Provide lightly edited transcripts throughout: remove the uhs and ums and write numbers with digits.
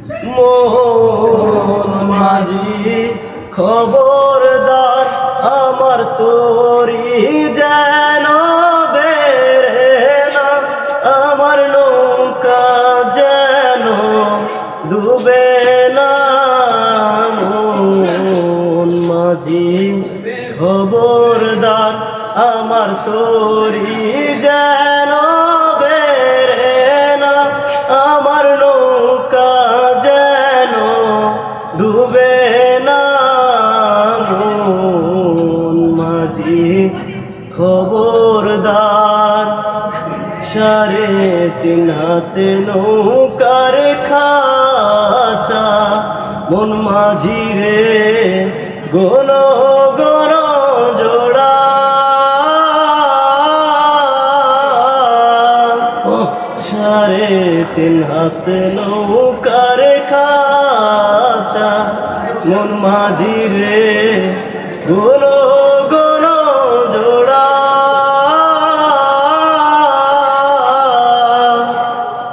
মোহন মাঝি খবরদার আমার তোরি যেন বেড়ে না, আমার নৌকা যেন ডুবে না। মোহন মাঝি খবরদার আমার তোরি যেন বেড়ে না, আমার নৌকা যেন ডুবে না। মোহন মাঝি খবরদার। 3.5 হাতে নৌকার খাঁচা, মন মাঝি রে গণ গণ জোড়া। 3.5 হাতে নৌকার খাঁচা, মন মাঝি রে গণ গণ জোড়া।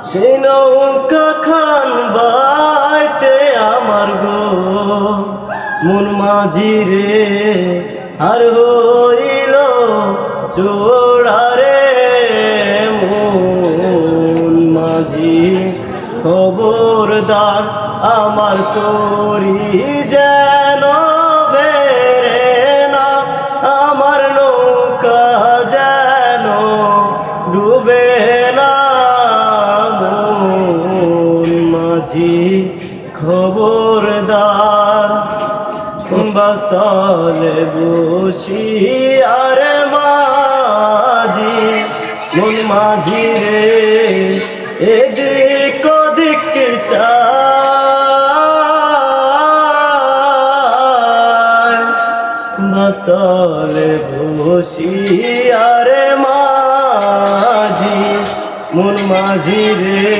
সেই নৌকা খান বাইতে আমার গো মন মাঝি রে আর হইল জোড়া রে। মন মাঝি খবরদার আমার তোরি যেন বেড়ে না, আমার নৌকা যেন ডুবে না। মোহন মাঝি খবরদার। বাস্তলে বসি আর মাঝি মন মাঝি রে এদিক ওদিক চায়। বাস্তলে বসি আর মাঝি মন মাঝি রে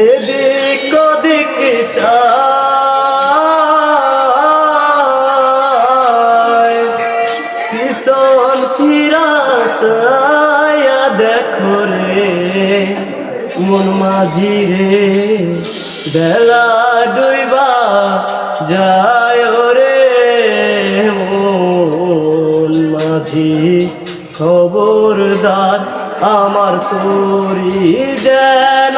এদিক ওদিক চায়। পিছন ফিরা চায়া দেখো রে মন মাঝি রে বেলা ডুইবা যায় রে। মন মাঝি খবরদার আমার তোরি যেন